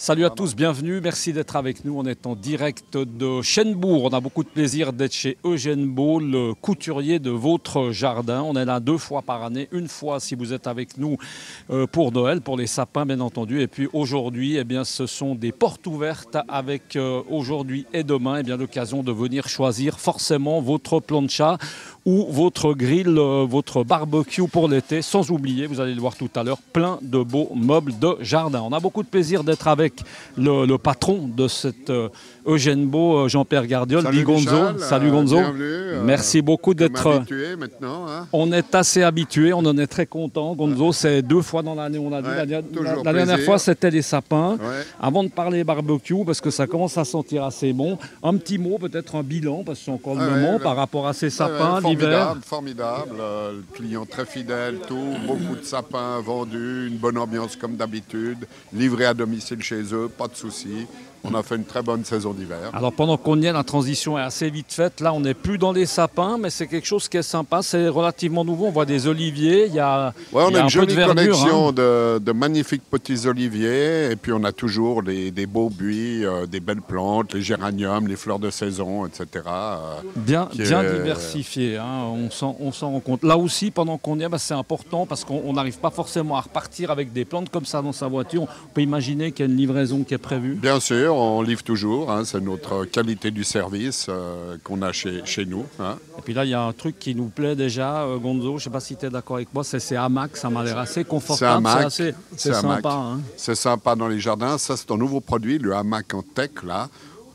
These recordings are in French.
Salut à tous, bienvenue, merci d'être avec nous. On est en direct de Chênebourg. On a beaucoup de plaisir d'être chez Eugène Beau, le couturier de votre jardin. On est là 2 fois par année, une fois si vous êtes avec nous pour Noël, pour les sapins bien entendu. Et puis aujourd'hui, eh bien, ce sont des portes ouvertes avec aujourd'hui et demain eh bien, l'occasion de venir choisir forcément votre plancha ou votre grill, votre barbecue pour l'été. Sans oublier, vous allez le voir tout à l'heure, plein de beaux meubles de jardin. On a beaucoup de plaisir d'être avec le patron de cette Eugène Beau, Jean-Pierre Gardiol, dit Gonzo. Michel, salut Gonzo. Bienvenue, merci beaucoup d'être habitué maintenant. Hein. On est assez habitué, on en est très content. Gonzo, c'est 2 fois dans l'année, on a dit. La dernière fois, c'était les sapins. Ouais. Avant de parler barbecue, parce que ça commence à sentir assez bon, un petit mot, peut-être un bilan, parce que c'est encore le moment par rapport à ces sapins, l'hiver. Formidable. Le client très fidèle, tout. Beaucoup de sapins vendus, une bonne ambiance comme d'habitude. Livré à domicile chez eux, pas de soucis. On a fait une très bonne saison d'hiver. Alors pendant qu'on y est, la transition est assez vite faite. Là, on n'est plus dans les sapins, mais c'est quelque chose qui est sympa. C'est relativement nouveau. On voit des oliviers. Il y a, on il y a a un une peu de jolie verdure. collection de magnifiques petits oliviers. Et puis on a toujours des beaux buis, des belles plantes, les géraniums, les fleurs de saison, etc. Bien diversifié. Hein. On s'en rend compte. Là aussi, pendant qu'on y est, c'est important parce qu'on n'arrive pas forcément à repartir avec des plantes comme ça dans sa voiture. On peut imaginer qu'il y a une livraison qui est prévue. Bien sûr. On livre toujours, hein, c'est notre qualité du service qu'on a chez nous. Hein. Et puis là, il y a un truc qui nous plaît déjà, Gonzo, je ne sais pas si tu es d'accord avec moi, c'est ces hamacs, ça m'a l'air assez confortable, c'est sympa. Hein. C'est sympa dans les jardins, ça c'est un nouveau produit, le hamac en tech là.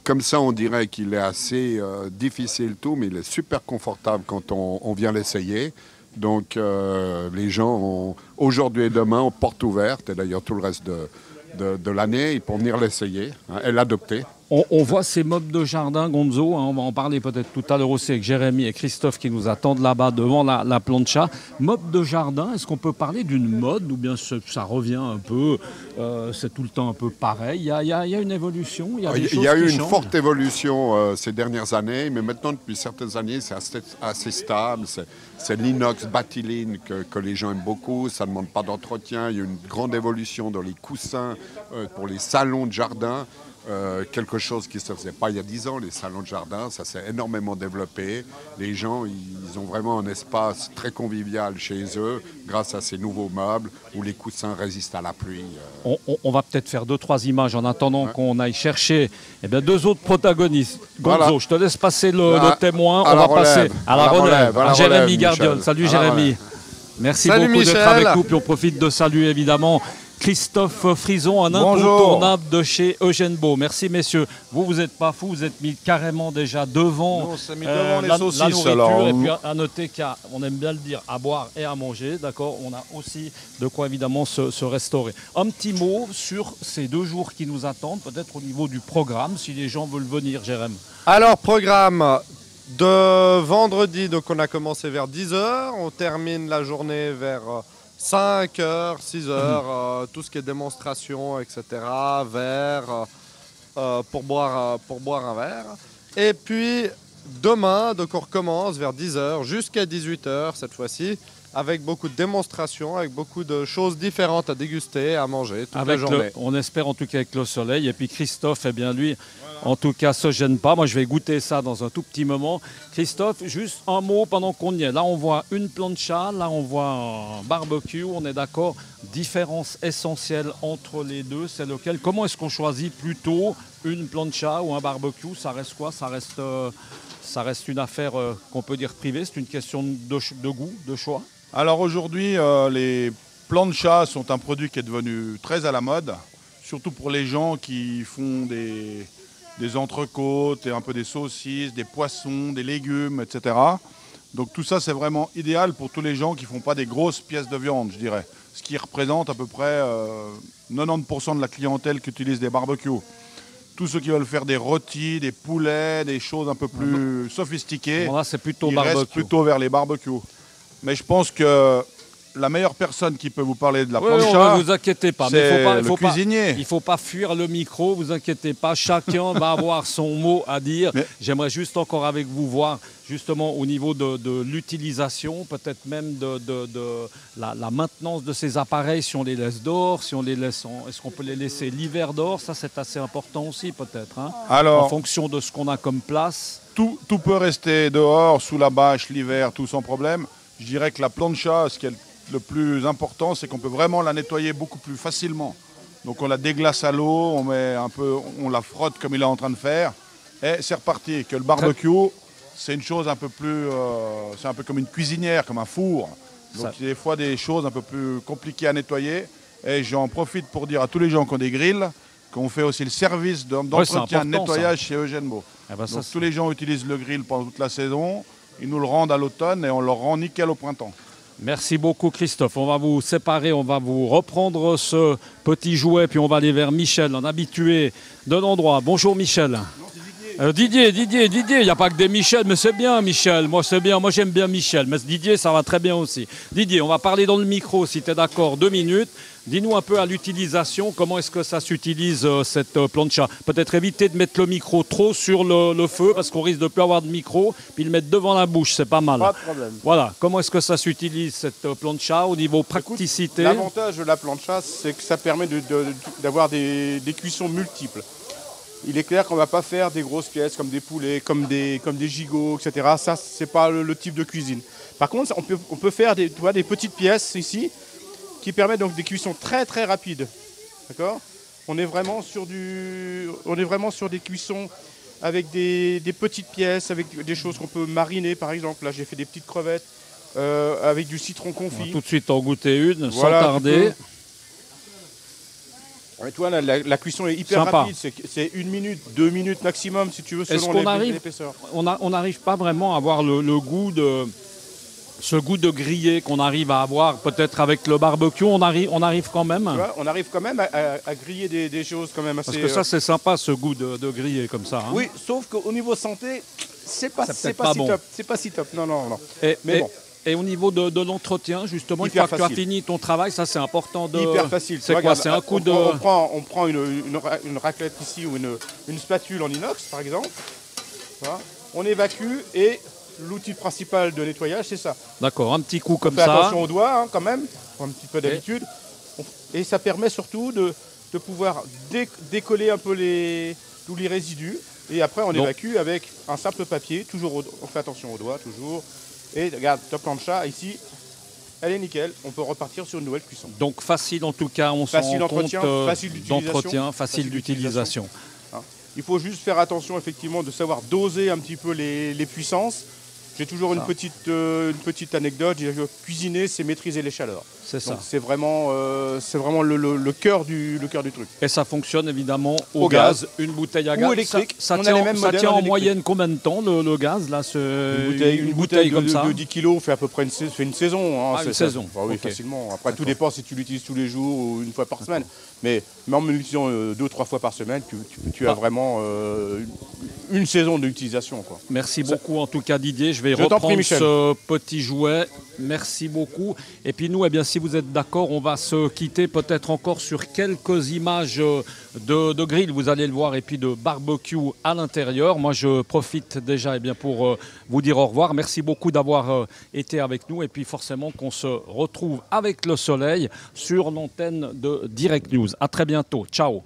Comme ça, on dirait qu'il est assez difficile tout, mais il est super confortable quand on vient l'essayer. Donc les gens ont aujourd'hui et demain ont porte ouverte, et d'ailleurs tout le reste de l'année pour venir l'essayer et l'adopter. On voit ces meubles de jardin, Gonzo, hein, on va en parler peut-être tout à l'heure aussi avec Jérémy et Christophe qui nous attendent là-bas devant la plancha. Meubles de jardin, est-ce qu'on peut parler d'une mode ou bien ça revient un peu, c'est tout le temps un peu pareil? Il y a une évolution, il y a eu une forte évolution ces dernières années, mais maintenant depuis certaines années c'est assez stable. C'est l'inox Battylene que les gens aiment beaucoup, ça ne demande pas d'entretien. Il y a une grande évolution dans les coussins pour les salons de jardin. Quelque chose qui ne se faisait pas il y a 10 ans, les salons de jardin, ça s'est énormément développé. Les gens, ils ont vraiment un espace très convivial chez eux grâce à ces nouveaux meubles où les coussins résistent à la pluie. On va peut-être faire 2-3 images en attendant qu'on aille chercher 2 autres protagonistes. Gonzo, voilà. Je te laisse passer le témoin. On va passer à la relève, à Jérémy Gardiol. Salut Jérémy. Merci beaucoup d'être avec nous. Puis on profite de saluer évidemment Christophe Frison, un incontournable de chez Eugène Beau. Merci messieurs. Vous n'êtes pas fous, vous êtes mis carrément déjà devant, les saucisses, la nourriture. alors. Et puis à noter qu'on aime bien le dire, à boire et à manger. D'accord. On a aussi de quoi évidemment se restaurer. Un petit mot sur ces 2 jours qui nous attendent, peut-être au niveau du programme, si les gens veulent venir, Jérémy. Alors, programme de vendredi, donc on a commencé vers 10h, on termine la journée vers 5h, 6h, tout ce qui est démonstration, etc., verre, pour boire un verre. Et puis demain, donc on recommence vers 10h jusqu'à 18h cette fois-ci, avec beaucoup de démonstrations, avec beaucoup de choses différentes à déguster, à manger toute la journée. On espère en tout cas avec le soleil. Et puis Christophe, lui, en tout cas, se gêne pas. Moi, je vais goûter ça dans un tout petit moment. Christophe, juste un mot pendant qu'on y est. Là, on voit une plancha, là, on voit un barbecue. On est d'accord. Différence essentielle entre les deux, c'est lequel? Comment est-ce qu'on choisit plutôt une plancha ou un barbecue? Ça reste quoi? Ça reste une affaire qu'on peut dire privée. C'est une question de goût, de choix. Alors aujourd'hui, les planchas sont un produit qui est devenu très à la mode, surtout pour les gens qui font des entrecôtes, et un peu des saucisses, des poissons, des légumes, etc. Donc tout ça, c'est vraiment idéal pour tous les gens qui ne font pas des grosses pièces de viande, je dirais. Ce qui représente à peu près 90% de la clientèle qui utilise des barbecues. Tous ceux qui veulent faire des rôtis, des poulets, des choses un peu plus sophistiquées, bon, là, c'est plutôt ils restent plutôt vers les barbecues. Mais je pense que la meilleure personne qui peut vous parler de la Oui, plancha, ne vous inquiétez pas. c'est le cuisinier. Il ne faut pas fuir le micro, vous inquiétez pas. Chacun va avoir son mot à dire. J'aimerais juste encore avec vous voir justement au niveau de l'utilisation, peut-être même de la maintenance de ces appareils, si on les laisse dehors, si on les laisse, est-ce qu'on peut les laisser l'hiver dehors? Ça, c'est assez important aussi peut-être. Hein, alors, en fonction de ce qu'on a comme place. Tout peut rester dehors, sous la bâche, l'hiver, tout sans problème. Je dirais que la plancha, ce qui est le plus important, c'est qu'on peut vraiment la nettoyer beaucoup plus facilement. Donc on la déglace à l'eau, on la frotte comme il est en train de faire, et c'est reparti. Que le barbecue, c'est une chose un peu plus, c'est un peu comme une cuisinière, comme un four. Donc il y a des fois des choses un peu plus compliquées à nettoyer. Et j'en profite pour dire à tous les gens qui ont des grilles qu'on fait aussi le service d'entretien, de nettoyage chez Eugène Beau. Donc tous les gens utilisent le grill pendant toute la saison, ils nous le rendent à l'automne et on le rend nickel au printemps. Merci beaucoup Christophe. On va vous séparer, on va vous reprendre ce petit jouet, puis on va aller vers Michel, un habitué de l'endroit. Bonjour Michel. Didier, il n'y a pas que des Michel, mais c'est bien Michel, moi c'est bien, moi j'aime bien Michel, mais Didier ça va très bien aussi. Didier, on va parler dans le micro si tu es d'accord, 2 minutes. Dis-nous un peu à l'utilisation, comment est-ce que ça s'utilise cette plancha? Peut-être éviter de mettre le micro trop sur le feu parce qu'on risque de ne plus avoir de micro, puis le mettre devant la bouche, c'est pas mal. Pas de problème. Voilà, comment est-ce que ça s'utilise cette plancha au niveau praticité? L'avantage de la plancha, c'est que ça permet d'avoir des cuissons multiples. Il est clair qu'on ne va pas faire des grosses pièces comme des poulets, comme des gigots, etc. Ça, ce n'est pas le type de cuisine. Par contre, on peut faire des petites pièces ici qui permettent donc des cuissons très très rapides. D'accord ? On est vraiment sur des cuissons avec des petites pièces, avec des choses qu'on peut mariner par exemple. Là, j'ai fait des petites crevettes avec du citron confit. On va tout de suite en goûter une, voilà, sans tarder. Et toi, la cuisson est hyper rapide, c'est 1 minute, 2 minutes maximum si tu veux, selon l'épaisseur. On n'arrive pas vraiment à avoir le goût ce goût de grillé qu'on arrive à avoir peut-être avec le barbecue, on arrive quand même. Tu vois, on arrive quand même à griller des choses quand même assez... Parce que ça c'est sympa ce goût de griller comme ça. Hein. Oui, sauf qu'au niveau santé, c'est pas si bon. top. C'est pas si top, non. Mais bon. Et au niveau de l'entretien, justement, une fois que tu as fini ton travail, ça c'est important de... Hyper facile. C'est quoi? C'est un coup de... On prend une raclette ici ou une spatule en inox, par exemple. Voilà. On évacue et l'outil principal de nettoyage, c'est ça. D'accord, un petit coup comme ça. Ça. Attention aux doigts, hein, quand même, un petit peu d'habitude. Et ça permet surtout de pouvoir décoller un peu tous les résidus. Et après, on évacue avec un simple papier. Toujours, on fait attention aux doigts, toujours. Et regarde, top plancha, ici, elle est nickel. On peut repartir sur une nouvelle cuisson. Donc facile en tout cas, on s'en rend compte d'entretien, facile d'utilisation. Il faut juste faire attention effectivement de savoir doser un petit peu les puissances. J'ai toujours une petite anecdote. Cuisiner, c'est maîtriser les chaleurs. C'est ça. C'est vraiment le cœur du truc. Et ça fonctionne évidemment au gaz. Une bouteille à gaz. Ou électrique. Ça tient en moyenne combien de temps le gaz là, une bouteille comme ça de 10 kg fait à peu près une saison. Hein, une saison. Oui, okay. Facilement. Après, tout dépend si tu l'utilises tous les jours ou une fois par semaine. Mais en l'utilisant 2 ou 3 fois par semaine, tu as vraiment une saison d'utilisation. Merci beaucoup en tout cas Didier. Je vais reprendre ce petit jouet. Merci beaucoup. Et puis nous, si vous êtes d'accord, on va se quitter peut-être encore sur quelques images de grill, vous allez le voir, et puis de barbecue à l'intérieur. Moi, je profite déjà pour vous dire au revoir. Merci beaucoup d'avoir été avec nous. Et puis forcément qu'on se retrouve avec le soleil sur l'antenne de Direct News. À très bientôt. Ciao.